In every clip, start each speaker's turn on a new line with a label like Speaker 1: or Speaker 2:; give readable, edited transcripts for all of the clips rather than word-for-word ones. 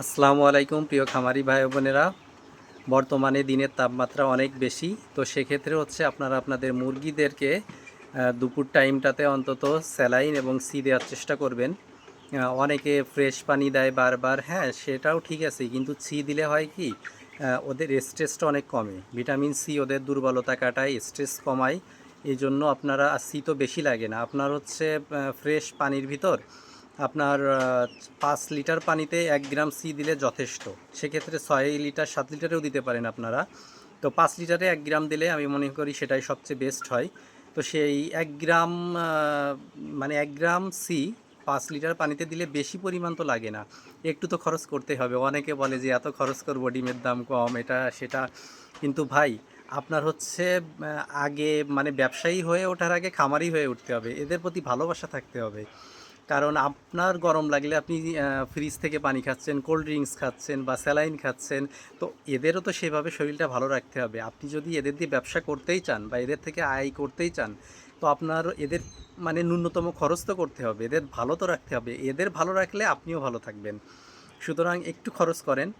Speaker 1: আসসালামু আলাইকুম প্রিয় খামারি ভাই বোনেরা। বর্তমানে দিনের তাপমাত্রা অনেক বেশি, তো সেক্ষেত্রে হচ্ছে আপনারা আপনাদের মুরগিদেরকে দুপুর টাইমটাতে অন্তত স্যালাইন এবং সি দেওয়ার চেষ্টা করবেন। অনেকে ফ্রেশ পানি দেয় বারবার, হ্যাঁ সেটাও ঠিক আছে, কিন্তু সি দিলে হয় কি, ওদের স্ট্রেসটা অনেক কমে। ভিটামিন সি ওদের দুর্বলতা কাটায়, স্ট্রেস কমায়। এই জন্য আপনারা, সি তো বেশি লাগে না, আপনার হচ্ছে ফ্রেশ পানির ভিতর আপনার 5 লিটার পানিতে 1 গ্রাম সি দিলে যথেষ্ট। সেক্ষেত্রে 6 লিটার 7 লিটারেও দিতে পারেন আপনারা। তো 5 লিটারে 1 গ্রাম দিলে আমি মনে করি সেটাই সবচেয়ে বেস্ট হয়। তো সেই 1 গ্রাম, মানে 1 গ্রাম সি 5 লিটার পানিতে দিলে বেশি পরিমাণ তো লাগে না, একটু তো খরচ করতে হবে। অনেকে বলে যে এত খরচ করবো, ডিমের দাম কম, এটা সেটা। কিন্তু ভাই, আপনার হচ্ছে আগে মানে ব্যবসায়ী হয়ে ওঠার আগে খামারি হয়ে উঠতে হবে, এদের প্রতি ভালোবাসা থাকতে হবে। কারণ আপনার গরম লাগলে আপনি ফ্রিজ থেকে পানি খাচ্ছেন, কোল্ড ড্রিঙ্কস খাচ্ছেন বা স্যালাইন খাচ্ছেন। তো এদেরও তো সেভাবে শরীরটা ভালো রাখতে হবে। আপনি যদি এদের দিয়ে ব্যবসা করতেই চান বা এদের থেকে আয় করতেই চান, তো আপনার এদের মানে ন্যূনতম খরচ তো করতে হবে, এদের ভালো তো রাখতে হবে। এদের ভালো রাখলে আপনিও ভালো থাকবেন। সুতরাং একটু খরচ করেন।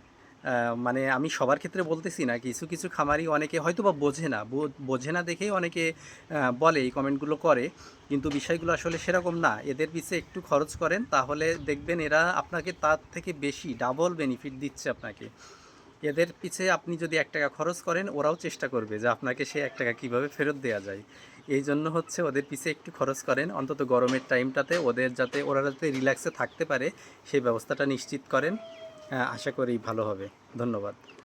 Speaker 1: মানে আমি সবার ক্ষেত্রে বলতেছি না, কিছু কিছু খামারি অনেকে হয়তো বা বোঝে না, বোঝে না দেখেই অনেকে বলে, এই কমেন্টগুলো করে। কিন্তু বিষয়গুলো আসলে সেরকম না। এদের পিছে একটু খরচ করেন, তাহলে দেখবেন এরা আপনাকে তার থেকে বেশি ডাবল বেনিফিট দিচ্ছে আপনাকে। এদের পিছে আপনি যদি 1 টাকা খরচ করেন, ওরাও চেষ্টা করবে যে আপনাকে সে 1 টাকা কীভাবে ফেরত দেওয়া যায়। এই জন্য হচ্ছে ওদের পিছে একটু খরচ করেন, অন্তত গরমের টাইমটাতে ওদের যাতে, ওরা যাতে রিল্যাক্সে থাকতে পারে সেই ব্যবস্থাটা নিশ্চিত করেন। আশা করি ভালো হবে। ধন্যবাদ।